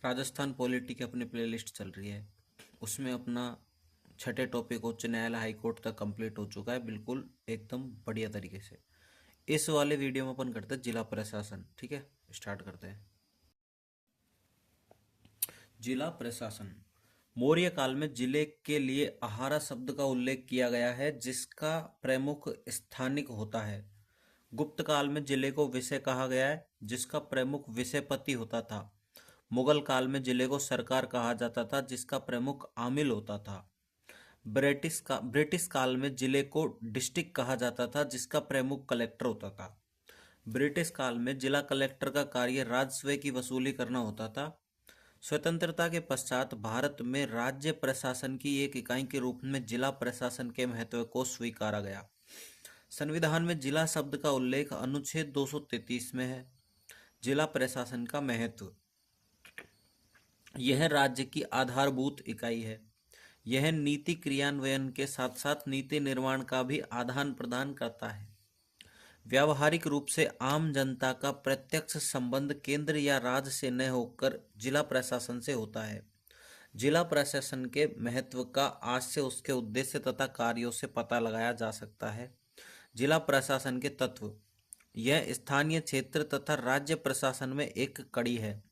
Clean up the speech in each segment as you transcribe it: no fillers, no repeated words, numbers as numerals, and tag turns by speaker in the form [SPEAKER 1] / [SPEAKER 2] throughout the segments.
[SPEAKER 1] Rajasthan polity की अपनी playlist चल रही है। उसमें अपना छठे टॉपिक उच्च न्यायालय हाई कोर्ट तक कंप्लीट हो चुका है, बिल्कुल एकदम बढ़िया तरीके से। इस वाले वीडियो में अपन करते हैं जिला प्रशासन। ठीक है, स्टार्ट करते हैं। जिला प्रशासन। मौर्य काल में जिले के लिए आहारा शब्द का उल्लेख किया गया है, जिसका प्रमुख स्थानिक होता है। गुप्त काल में जिले को विषय कहा गया है, जिसका प्रमुख विषयपति होता था। मुगल काल में जिले को सरकार कहा जाता था, जिसका प्रमुख आमिल होता था। ब्रिटिश काल में जिले को डिस्ट्रिक्ट कहा जाता था, जिसका प्रमुख कलेक्टर होता था। ब्रिटिश काल में जिला कलेक्टर का कार्य राजस्व की वसूली करना होता था। स्वतंत्रता के पश्चात भारत में राज्य प्रशासन की एक इकाई के रूप में जिला प्रशासन के महत्व को स्वीकारा गया। संविधान में जिला शब्द का उल्लेख अनुच्छेद 233 में है। जिला प्रशासन का महत्व। यह राज्य की आधारभूत इकाई है। यह नीति क्रियान्वयन के साथ साथ नीति निर्माण का भी आदान प्रदान करता है। व्यावहारिक रूप से आम जनता का प्रत्यक्ष संबंध केंद्र या राज्य से न होकर जिला प्रशासन से होता है। जिला प्रशासन के महत्व का आज से उसके उद्देश्य तथा कार्यों से पता लगाया जा सकता है। जिला प्रशासन के तत्व। यह स्थानीय क्षेत्र तथा राज्य प्रशासन में एक कड़ी है।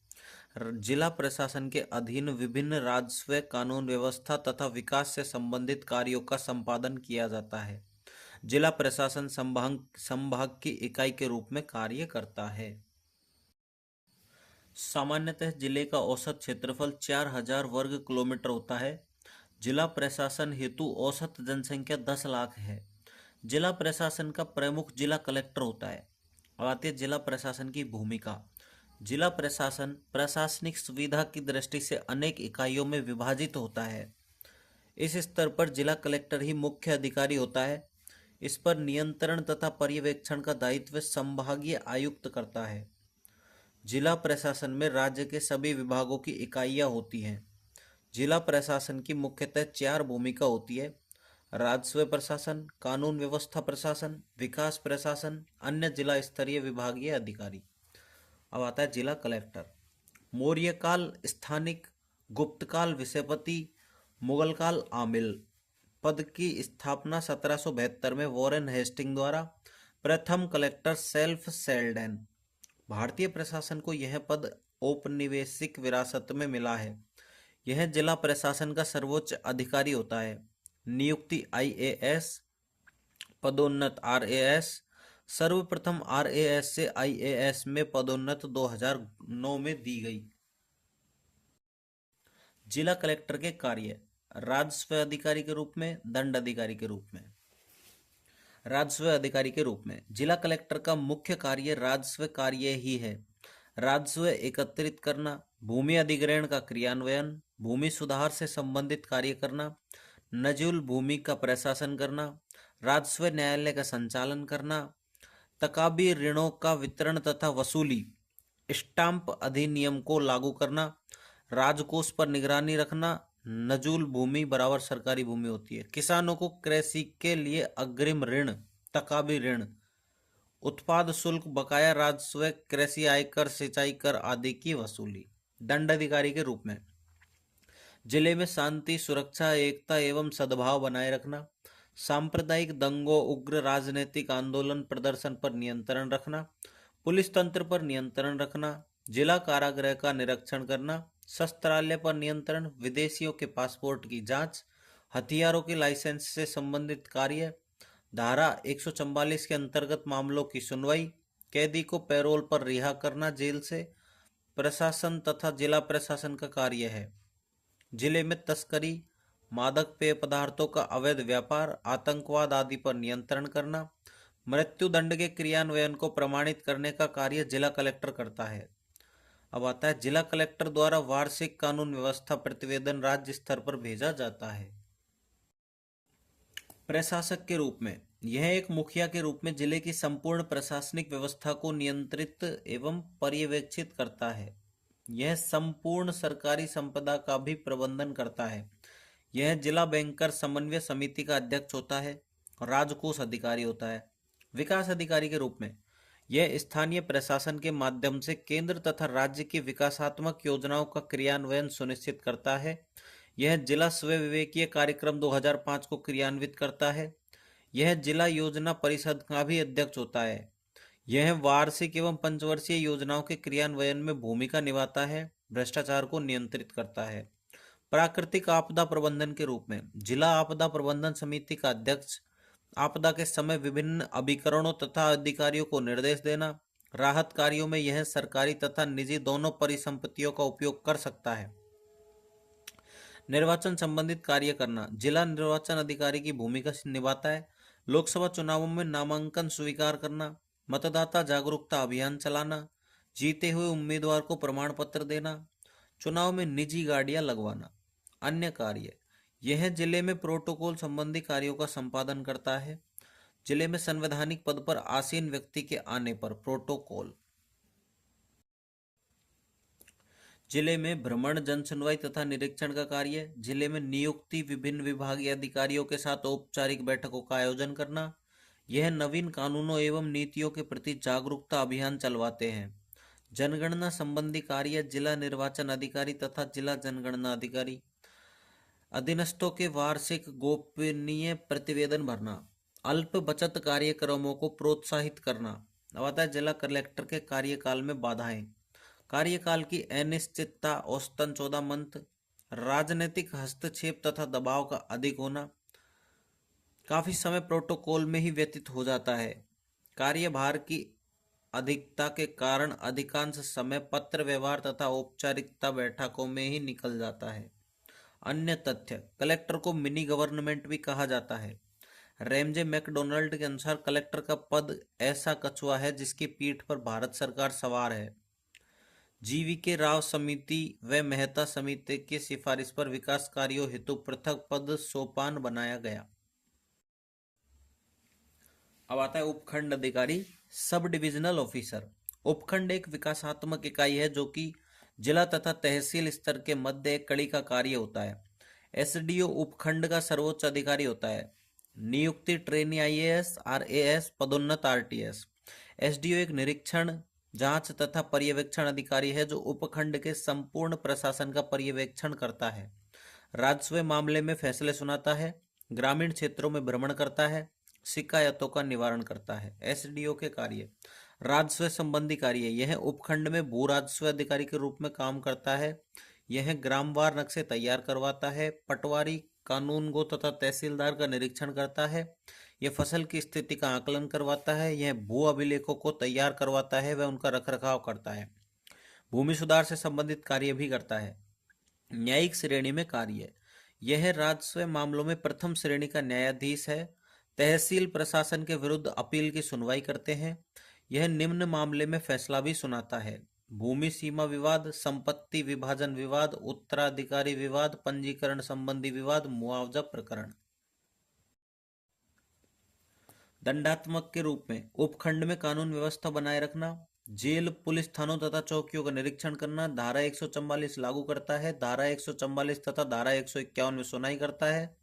[SPEAKER 1] जिला प्रशासन के अधीन विभिन्न राजस्व, कानून व्यवस्था तथा विकास से संबंधित कार्यों का संपादन किया जाता है। जिला प्रशासन संभाग की इकाई के रूप में कार्य करता है। सामान्यतः जिले का औसत क्षेत्रफल 4000 वर्ग किलोमीटर होता है। जिला प्रशासन हेतु औसत जनसंख्या 10 लाख है। जिला प्रशासन का प्रमुख जिला कलेक्टर होता है। अब आती है जिला प्रशासन की भूमिका। जिला प्रशासन प्रशासनिक सुविधा की दृष्टि से अनेक इकाइयों में विभाजित होता है। इस स्तर पर जिला कलेक्टर ही मुख्य अधिकारी होता है। इस पर नियंत्रण तथा पर्यवेक्षण का दायित्व संभागीय आयुक्त करता है। जिला प्रशासन में राज्य के सभी विभागों की इकाइयां होती हैं। जिला प्रशासन की मुख्यतः 4 भूमिका होती है: राजस्व प्रशासन, कानून व्यवस्था प्रशासन, विकास प्रशासन, अन्य जिला स्तरीय विभागीय अधिकारी। अब आता है जिला कलेक्टर। मौर्य काल स्थानिक, गुप्त काल विषयपति, मुगल काल आमिल। पद की स्थापना 1772 में वॉरेन हेस्टिंग द्वारा। प्रथम कलेक्टर सेल्फ सेल्डेन। भारतीय प्रशासन को यह पद औपनिवेशिक विरासत में मिला है। यह जिला प्रशासन का सर्वोच्च अधिकारी होता है। नियुक्ति IAS, पदोन्नत RAS। सर्वप्रथम RAS से IAS में पदोन्नत 2009 में दी गई। जिला कलेक्टर के कार्य। राजस्व अधिकारी के रूप में, दंड अधिकारी के रूप में। राजस्व अधिकारी के रूप में जिला कलेक्टर का मुख्य कार्य राजस्व कार्य ही है। राजस्व एकत्रित करना, भूमि अधिग्रहण का क्रियान्वयन, भूमि सुधार से संबंधित कार्य करना, नजूल भूमि का प्रशासन करना, राजस्व न्यायालय का संचालन करना, तकाबी ऋणों का वितरण तथा वसूली, स्टाम्प अधिनियम को लागू करना, राजकोष पर निगरानी रखना। नजूल भूमि बराबर सरकारी भूमि होती है। किसानों को कृषि के लिए अग्रिम ऋण, तकाबी ऋण, उत्पाद शुल्क, बकाया राजस्व, कृषि आयकर, सिंचाई कर आदि की वसूली। दंड अधिकारी के रूप में जिले में शांति, सुरक्षा, एकता एवं सद्भाव बनाए रखना, सांप्रदायिक दंगों, उग्र राजनीतिक आंदोलन, प्रदर्शन पर नियंत्रण रखना, पुलिस तंत्र पर नियंत्रण रखना, जिला कारागृह का निरीक्षण करना, शस्त्रालय पर नियंत्रण, विदेशियों के पासपोर्ट की जांच, हथियारों के लाइसेंस से संबंधित कार्य, धारा 144 के अंतर्गत मामलों की सुनवाई, कैदी को पैरोल पर रिहा करना जेल से। प्रशासन तथा जिला प्रशासन का कार्य है जिले में तस्करी, मादक पेय पदार्थों का अवैध व्यापार, आतंकवाद आदि पर नियंत्रण करना। मृत्यु दंड के क्रियान्वयन को प्रमाणित करने का कार्य जिला कलेक्टर करता है। अब आता है जिला कलेक्टर द्वारा वार्षिक कानून व्यवस्था प्रतिवेदन राज्य स्तर पर भेजा जाता है। प्रशासक के रूप में यह एक मुखिया के रूप में जिले की संपूर्ण प्रशासनिक व्यवस्था को नियंत्रित एवं पर्यवेक्षित करता है। यह संपूर्ण सरकारी संपदा का भी प्रबंधन करता है। यह जिला बैंकर समन्वय समिति का अध्यक्ष होता है। राजकोष अधिकारी होता है। विकास अधिकारी के रूप में यह स्थानीय प्रशासन के माध्यम से केंद्र तथा राज्य की विकासात्मक योजनाओं का क्रियान्वयन सुनिश्चित करता है। यह जिला स्वयं विवेकीय कार्यक्रम 2005 को क्रियान्वित करता है। यह जिला योजना परिषद का भी अध्यक्ष होता है। यह वार्षिक एवं पंचवर्षीय योजनाओं के क्रियान्वयन में भूमिका निभाता है। भ्रष्टाचार को नियंत्रित करता है। प्राकृतिक आपदा प्रबंधन के रूप में जिला आपदा प्रबंधन समिति का अध्यक्ष आपदा के समय विभिन्न अभिकरणों तथा अधिकारियों को निर्देश देना। राहत कार्यों में यह सरकारी तथा निजी दोनों परिसंपत्तियों का उपयोग कर सकता है। निर्वाचन संबंधित कार्य करना जिला निर्वाचन अधिकारी की भूमिका निभाता है। लोकसभा चुनावों में नामांकन स्वीकार करना, मतदाता जागरूकता अभियान चलाना, जीते हुए उम्मीदवार को प्रमाण पत्र देना, चुनाव में निजी गाड़ियां लगवाना। अन्य कार्य यह जिले में प्रोटोकॉल संबंधी कार्यों का संपादन करता है। जिले में संवैधानिक पद पर आसीन व्यक्ति के आने पर प्रोटोकॉल। जिले में भ्रमण, जन सुनवाई तथा निरीक्षण का कार्य। जिले में नियुक्ति, विभिन्न विभागीय अधिकारियों के साथ औपचारिक बैठकों का आयोजन करना। यह नवीन कानूनों एवं नीतियों के प्रति जागरूकता अभियान चलवाते हैं। जनगणना संबंधी कार्य जिला निर्वाचन अधिकारी तथा जिला जनगणना अधिकारी। अधीनस्थों के वार्षिक गोपनीय प्रतिवेदन भरना। अल्प बचत कार्यक्रमों को प्रोत्साहित करना। अब आता है जिला कलेक्टर के कार्यकाल में बाधाएं। कार्यकाल की अनिश्चितता, औसतन 14 मंथ। राजनीतिक हस्तक्षेप तथा दबाव का अधिक होना। काफी समय प्रोटोकॉल में ही व्यतीत हो जाता है। कार्यभार की अधिकता के कारण अधिकांश समय पत्र व्यवहार तथा औपचारिकता बैठकों में ही निकल जाता है। अन्य तथ्य, कलेक्टर को मिनी गवर्नमेंट भी कहा जाता है। रैमजे मैकडोनाल्ड के अनुसार कलेक्टर का पद ऐसा कछुआ है जिसकी पीठ पर भारत सरकार सवार है। जीवीके राव समिति व मेहता समिति की सिफारिश पर विकास कार्यों हेतु पृथक पद सोपान बनाया गया। अब आता है उपखंड अधिकारी, सब डिविजनल ऑफिसर। उपखंड एक विकासात्मक इकाई है जो कि जिला तथा तहसील स्तर के मध्य एक कड़ी का कार्य होता है। एसडीओ उपखंड का सर्वोच्च अधिकारी होता है। नियुक्ति ट्रेनी आईएएस, आरएएस, पदोन्नत आरटीएस। एसडीओ एक निरीक्षण, जांच तथा पर्यवेक्षण अधिकारी है जो उपखंड के संपूर्ण प्रशासन का पर्यवेक्षण करता है। राजस्व मामले में फैसले सुनाता है। ग्रामीण क्षेत्रों में भ्रमण करता है। शिकायतों का निवारण करता है। एसडीओ के कार्य, राजस्व संबंधी कार्य। यह उपखंड में भू राजस्व अधिकारी के रूप में काम करता है। यह ग्रामवार नक्शे तैयार करवाता है। पटवारी, कानूनगो तथा तहसीलदार का निरीक्षण करता है। यह फसल की स्थिति का आकलन करवाता है। यह भू अभिलेखों को तैयार करवाता है व उनका रखरखाव करता है। भूमि सुधार से संबंधित कार्य भी करता है। न्यायिक श्रेणी में कार्य, यह राजस्व मामलों में प्रथम श्रेणी का न्यायाधीश है। तहसील प्रशासन के विरुद्ध अपील की सुनवाई करते हैं। यह निम्न मामले में फैसला भी सुनाता है: भूमि सीमा विवाद, संपत्ति विभाजन विवाद, उत्तराधिकारी विवाद, पंजीकरण संबंधी विवाद, मुआवजा प्रकरण। दंडात्मक के रूप में उपखंड में कानून व्यवस्था बनाए रखना, जेल, पुलिस थानों तथा चौकियों का निरीक्षण करना। धारा 144 लागू करता है। धारा 144 तथा धारा 151 में सुनवाई करता है।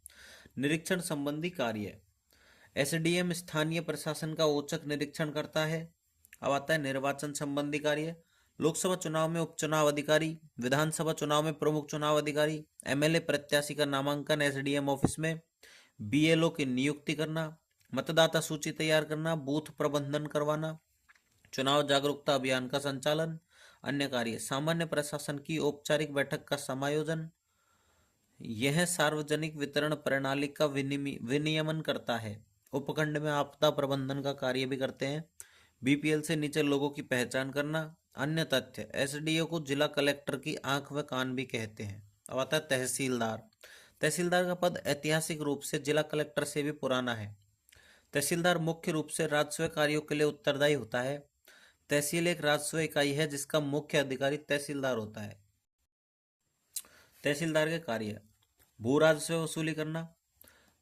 [SPEAKER 1] निरीक्षण संबंधी कार्य, एसडीएम स्थानीय प्रशासन का औचक निरीक्षण करता है। अब आता है निर्वाचन संबंधी कार्य, लोकसभा चुनाव में उपचुनाव अधिकारी, विधानसभा चुनाव में प्रमुख चुनाव अधिकारी, एमएलए प्रत्याशी का नामांकन एसडीएम ऑफिस में, बीएलओ की नियुक्ति करना, मतदाता सूची तैयार करना, बूथ प्रबंधन करवाना, चुनाव जागरूकता अभियान का संचालन। अन्य कार्य, सामान्य प्रशासन की औपचारिक बैठक का समायोजन। यह सार्वजनिक वितरण प्रणाली का विनियमन करता है। उपखंड में आपदा प्रबंधन का कार्य भी करते हैं। बीपीएल से नीचे लोगों की पहचान करना। अन्य तथ्य, एसडीओ को जिला कलेक्टर की आंख व कान भी कहते हैं। अब आता है तहसीलदार। तहसीलदार का पद ऐतिहासिक रूप से जिला कलेक्टर से भी पुराना है। तहसीलदार मुख्य रूप से राजस्व कार्यों के लिए उत्तरदायी होता है। तहसील एक राजस्व इकाई है जिसका मुख्य अधिकारी तहसीलदार होता है। तहसीलदार के कार्य, भू राजस्व वसूली करना।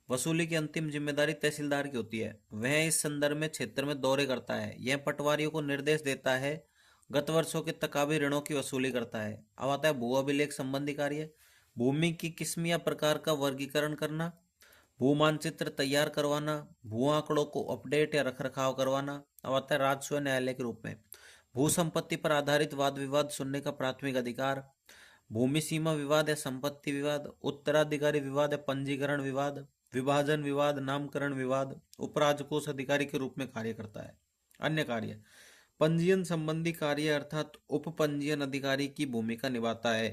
[SPEAKER 1] वसूली की अंतिम जिम्मेदारी तहसीलदार की होती है। वह इस संदर्भ में क्षेत्र में दौरे करता है। यह पटवारियों को निर्देश देता है। गत वर्षों के तकाबी ऋणों की वसूली करता है। अब आता है भू अभिलेख संबंधी कार्य, भूमि की किस्म या प्रकार का वर्गीकरण करना, भू मानचित्र तैयार करवाना, भू आंकड़ों को अपडेट या रखरखाव करवाना, अब आता है राजस्व न्यायालय के रूप में। भू संपत्ति पर आधारित वाद विवाद सुनने का प्राथमिक अधिकार, भूमि सीमा विवाद या संपत्ति विवाद, उत्तराधिकारी विवाद या पंजीकरण विवाद, विभाजन विवाद, नामकरण विवाद, उपराजकोष अधिकारी के रूप में कार्य करता है। अन्य कार्य, पंजीयन संबंधी कार्य अर्थात उप पंजीयन अधिकारी की भूमिका निभाता है।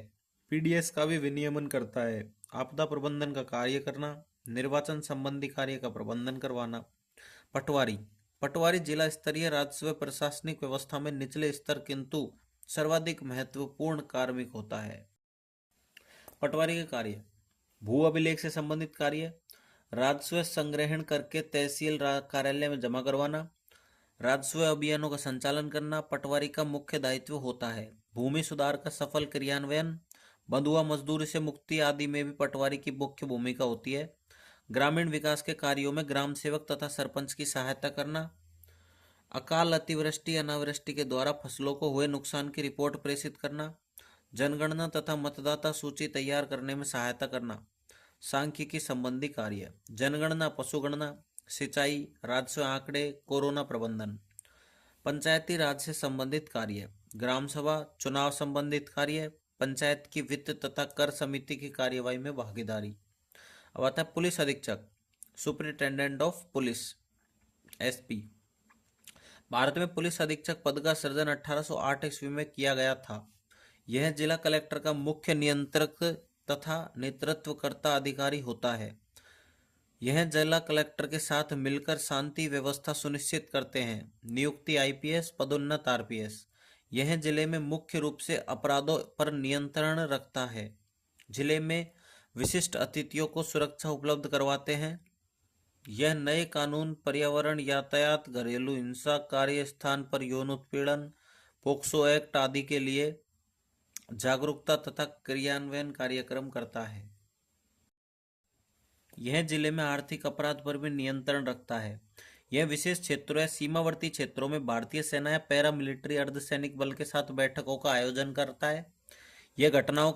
[SPEAKER 1] पीडीएस का भी विनियमन करता है। आपदा प्रबंधन का कार्य करना, निर्वाचन संबंधी कार्य का प्रबंधन करवाना। पटवारी, पटवारी जिला स्तरीय राजस्व प्रशासनिक व्यवस्था में निचले स्तर किंतु सर्वाधिक महत्वपूर्ण कार्मिक होता है। पटवारी के कार्य, भू अभिलेख से संबंधित कार्य, राजस्व संग्रहण करके तहसील कार्यालय में जमा करवाना, राजस्व अभियानों का संचालन करना पटवारी का मुख्य दायित्व होता है। भूमि सुधार का सफल क्रियान्वयन, बंधुआ मजदूरी से मुक्ति आदि में भी पटवारी की मुख्य भूमिका होती है। ग्रामीण विकास के कार्यों में ग्राम सेवक तथा सरपंच की सहायता करना, अकाल अतिवृष्टि अनावृष्टि के द्वारा फसलों को हुए नुकसान की रिपोर्ट प्रेषित करना, जनगणना तथा मतदाता सूची तैयार करने में सहायता करना। सांख्यिकी संबंधी कार्य, जनगणना, पशुगणना, सिंचाई, राजस्व आंकड़े, कोरोना प्रबंधन। पंचायती राज से संबंधित कार्य, ग्राम सभा, चुनाव संबंधित कार्य, पंचायत की वित्त तथा कर समिति की कार्यवाही में भागीदारी। अब आता है पुलिस अधीक्षक, superintendent of police, SP. Bharat में पुलिस अधीक्षक पद का सृजन 1808 ईस्वी में किया गया था। यह जिला कलेक्टर का मुख्य नियंत्रक तथा नेतृत्वकर्ता अधिकारी होता है। यह जिला कलेक्टर के साथ मिलकर शांति व्यवस्था सुनिश्चित करते हैं। नियुक्ति आईपीएस, पदोन्नत आरपीएस। यह जिले में मुख्य रूप से अपराधों पर नियंत्रण रखता है। जिले में विशिष्ट अतिथियों को सुरक्षा उपलब्ध करवाते हैं। यह नए कानून, पर्यावरण, यातायात, घरेलू हिंसा, कार्यस्थान पर यौन उत्पीड़न, पोक्सो एक्ट आदि के लिए जागरूकता तथा क्रियान्वयन कार्यक्रम करता है। यह जिले में आर्थिक अपराध पर भी नियंत्रण रखता है। यह विशेष क्षेत्रों या सीमावर्ती क्षेत्रों में भारतीय सेना या पैरामिलिट्री अर्धसैनिक बल के साथ बैठकों का आयोजन करता है। यह घटनाओं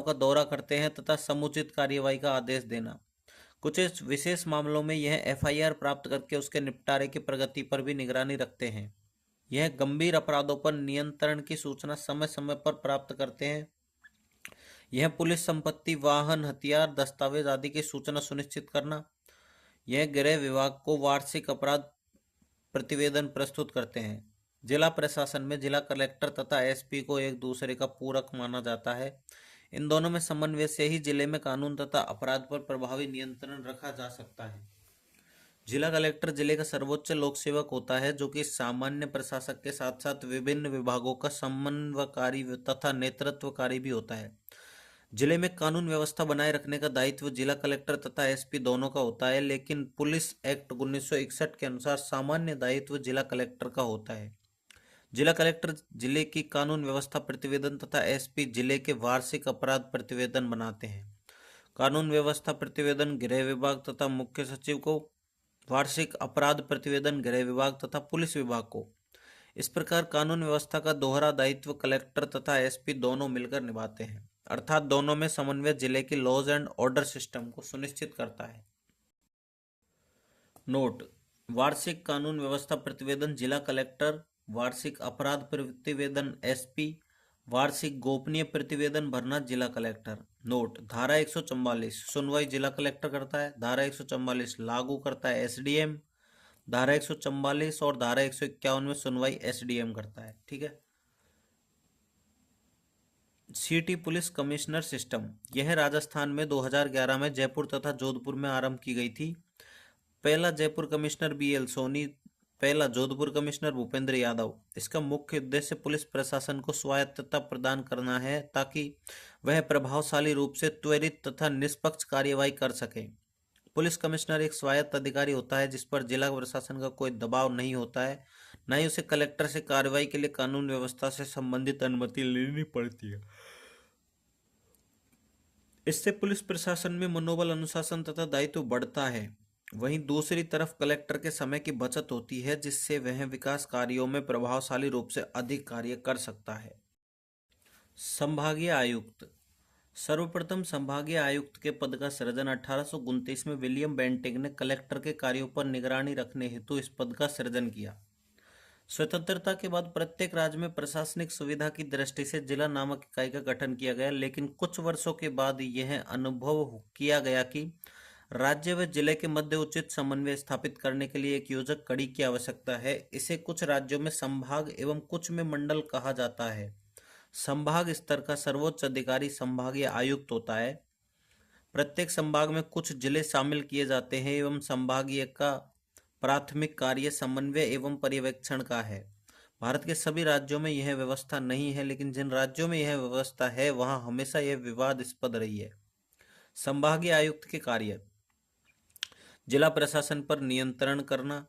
[SPEAKER 1] का दौरा करते हैं तथा समुचित कार्यवाही का आदेश देना। कुछ विशेष मामलों में यह एफआईआर प्राप्त करके उसके निपटारे की प्रगति पर भी निगरानी रखते हैं। यह गंभीर अपराधों पर नियंत्रण की सूचना समय समय पर प्राप्त करते हैं। यह पुलिस संपत्ति, वाहन, हथियार, दस्तावेज आदि की सूचना सुनिश्चित करना। यह गृह विभाग को वार्षिक अपराध प्रतिवेदन प्रस्तुत करते हैं। जिला प्रशासन में जिला कलेक्टर तथा एसपी को एक दूसरे का पूरक माना जाता है। इन दोनों में समन्वय से ही जिले में कानून तथा अपराध पर प्रभावी नियंत्रण रखा जा सकता है। जिला कलेक्टर जिले का सर्वोच्च लोक सेवक होता है, जो कि सामान्य प्रशासक के साथ साथ विभिन्न विभागों का समन्वयकारी तथा नेतृत्वकारी भी होता है। जिले में कानून व्यवस्था बनाए रखने का दायित्व जिला कलेक्टर तथा एसपी दोनों का होता है, लेकिन पुलिस एक्ट 1961 के अनुसार सामान्य दायित्व जिला कलेक्टर का होता है। जिला कलेक्टर जिले की कानून व्यवस्था प्रतिवेदन तथा एसपी जिले के वार्षिक अपराध प्रतिवेदन बनाते हैं। कानून व्यवस्था प्रतिवेदन गृह विभाग तथा मुख्य सचिव को, वार्षिक अपराध प्रतिवेदन गृह विभाग तथा पुलिस विभाग को। इस प्रकार कानून व्यवस्था का दोहरा दायित्व कलेक्टर तथा एसपी दोनों मिलकर निभाते हैं, अर्थात दोनों में समन्वय जिले की लॉज एंड ऑर्डर सिस्टम को सुनिश्चित करता है। नोट: वार्षिक कानून व्यवस्था प्रतिवेदन जिला कलेक्टर, वार्षिक अपराध प्रतिवेदन एसपी, वार्षिक गोपनीय प्रतिवेदन भरना जिला कलेक्टर। नोट: धारा 144 सुनवाई जिला कलेक्टर करता है। धारा 144 लागू करता है एसडीएम। धारा 144 और धारा 151 में सुनवाई एसडीएम करता है। ठीक है। सिटी पुलिस कमिश्नर सिस्टम, यह राजस्थान में 2011 में जयपुर तथा जोधपुर में आरंभ की गई थी। पहला जयपुर कमिश्नर बीएल सोनी, पहला जोधपुर कमिश्नर भूपेंद्र यादव। इसका मुख्य उद्देश्य पुलिस प्रशासन को स्वायत्तता प्रदान करना है, ताकि वह प्रभावशाली रूप से त्वरित तथा निष्पक्ष कार्यवाही कर सके। पुलिस कमिश्नर एक स्वायत्त अधिकारी होता है, जिस पर जिला प्रशासन का कोई दबाव नहीं होता है, न ही उसे कलेक्टर से कार्रवाई के लिए कानून व्यवस्था से संबंधित अनुमति लेनी पड़ती है। इससे पुलिस प्रशासन में मनोबल, अनुशासन तथा दायित्व बढ़ता है। वहीं दूसरी तरफ कलेक्टर के समय की बचत होती है, जिससे वह विकास कार्यों में प्रभावशाली रूप से अधिक कार्य कर सकता है। संभागीय आयुक्त, सर्वप्रथम संभागीय आयुक्त के पद का सृजन 1829 में विलियम बेंटिंक ने कलेक्टर के कार्यों पर निगरानी रखने हेतु इस पद का सृजन किया। स्वतंत्रता के बाद प्रत्येक राज्य में प्रशासनिक सुविधा की दृष्टि से जिला नामक इकाई का गठन किया गया, लेकिन कुछ वर्षों के बाद यह अनुभव किया गया कि राज्य व जिले के मध्य उचित समन्वय स्थापित करने के लिए एक योजक कड़ी की आवश्यकता है। इसे कुछ राज्यों में संभाग एवं कुछ में मंडल कहा जाता है। संभाग स्तर का सर्वोच्च अधिकारी संभागीय आयुक्त होता है। प्रत्येक संभाग में कुछ जिले शामिल किए जाते हैं एवं संभागीय का प्राथमिक कार्य समन्वय एवं पर्यवेक्षण का है। भारत के सभी राज्यों में यह व्यवस्था नहीं है, लेकिन जिन राज्यों में यह व्यवस्था है वहां हमेशा यह विवादास्पद रही है। संभागीय आयुक्त के कार्य: जिला प्रशासन पर नियंत्रण करना,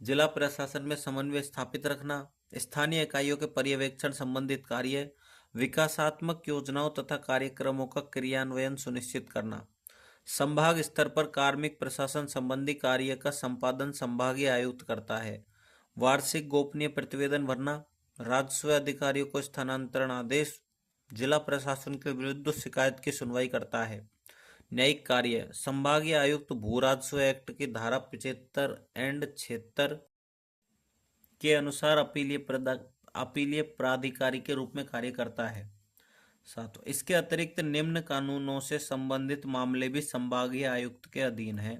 [SPEAKER 1] जिला प्रशासन में समन्वय स्थापित रखना, स्थानीय इकाइयों के पर्यवेक्षण संबंधित कार्य, विकासात्मक योजनाओं तथा कार्यक्रमों का क्रियान्वयन सुनिश्चित करना। संभाग स्तर पर कार्मिक प्रशासन संबंधी कार्य का संपादन संभागीय आयुक्त करता है। वार्षिक गोपनीय प्रतिवेदन भरना, राजस्व अधिकारियों को स्थानांतरण आदेश, जिला प्रशासन के विरुद्ध शिकायत की सुनवाई करता है। न्यायिक कार्य: संभागीय आयुक्त भू राजस्व एक्ट की धारा 75 एंड 76 के अनुसार अपीलीय प्राधिकारी के रूप में कार्य करता है। सातवां, इसके अतिरिक्त निम्न कानूनों से संबंधित मामले भी संभागीय आयुक्त के अधीन हैं: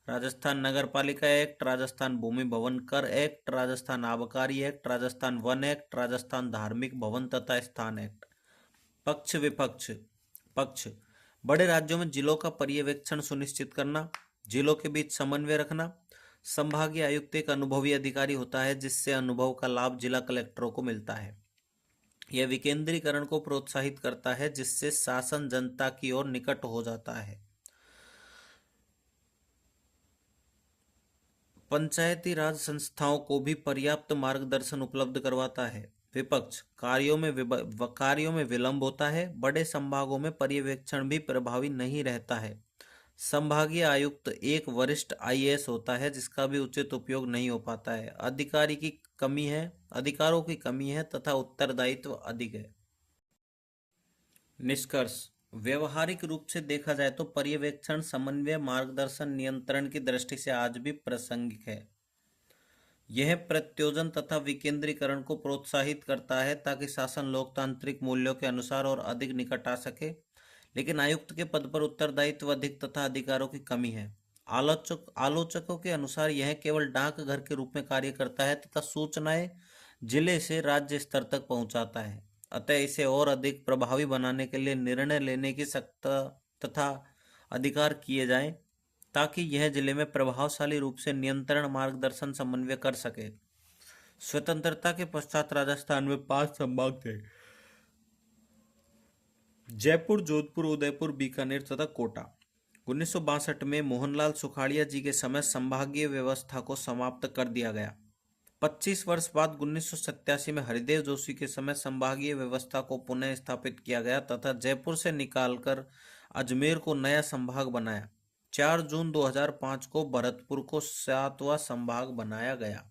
[SPEAKER 1] राजस्थान नगर पालिका एक्ट, राजस्थान भूमि भवन कर एक्ट, राजस्थान आबकारी act, Rajasthan one act, Rajasthan धार्मिक भवन तथा स्थान एक्ट। पक्ष विपक्ष: पक्ष: बड़े राज्यों में जिलों का पर्यवेक्षण सुनिश्चित करना, जिलों के बीच समन्वय रखना। संभागीय आयुक्त एक अनुभवी अधिकारी होता है जिससे अनुभव का लाभ जिला कलेक्टरों को मिलता है। यह विकेंद्रीकरण को प्रोत्साहित करता है जिससे शासन जनता की ओर निकट हो जाता है। पंचायती राज संस्थाओं को भी पर्याप्त मार्गदर्शन उपलब्ध करवाता है। विपक्ष: कार्यों में विलंब होता है। बड़े संभागों में पर्यवेक्षण भी प्रभावी नहीं रहता है। संभागीय आयुक्त एक वरिष्ठ आईएएस होता है जिसका भी उचित उपयोग नहीं हो पाता है। अधिकारों की कमी है तथा उत्तरदायित्व अधिक है। निष्कर्ष: व्यवहारिक रूप से देखा जाए तो पर्यवेक्षण, समन्वय, मार्गदर्शन, नियंत्रण की दृष्टि से आज भी प्रासंगिक है। यह प्रत्योजन तथा विकेंद्रीकरण को प्रोत्साहित करता है ताकि शासन लोकतांत्रिक मूल्यों के अनुसार और अधिक निकट आ सके, लेकिन आयुक्त के पद पर उत्तरदायित्व अधिक तथा अधिकारों की कमी है। आलोचकों के अनुसार यह केवल डाकघर के रूप में कार्य करता है तथा सूचनाएं जिले से राज्य स्तर तक पहुंचाता है। अतः इसे और अधिक प्रभावी बनाने के लिए निर्णय लेने की सत्ता तथा अधिकार किए जाएं ताकि यह जिले में प्रभावशाली रूप से नियंत्रण, मार्गदर्शन, समन्वय कर सके। स्वतंत्रता के पश्चात राजस्थान में 5 संभाग थे: जयपुर, जोधपुर, उदयपुर, बीकानेर तथा कोटा। 1962 में मोहनलाल सुखाड़िया जी के समय संभागीय व्यवस्था को समाप्त कर दिया गया। 25 वर्ष बाद 1987 में हरिदेव जोशी के समय संभागीय व्यवस्था को पुनः स्थापित किया गया तथा जयपुर से निकालकर अजमेर को नया संभाग बनाया। 4 जून 2005 को भरतपुर को 7वां संभाग बनाया गया।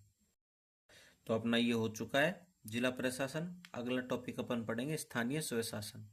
[SPEAKER 1] तो अपना ये हो चुका है जिला प्रशासन। अगला टॉपिक अपन पढ़ेंगे स्थानीय स्वशासन।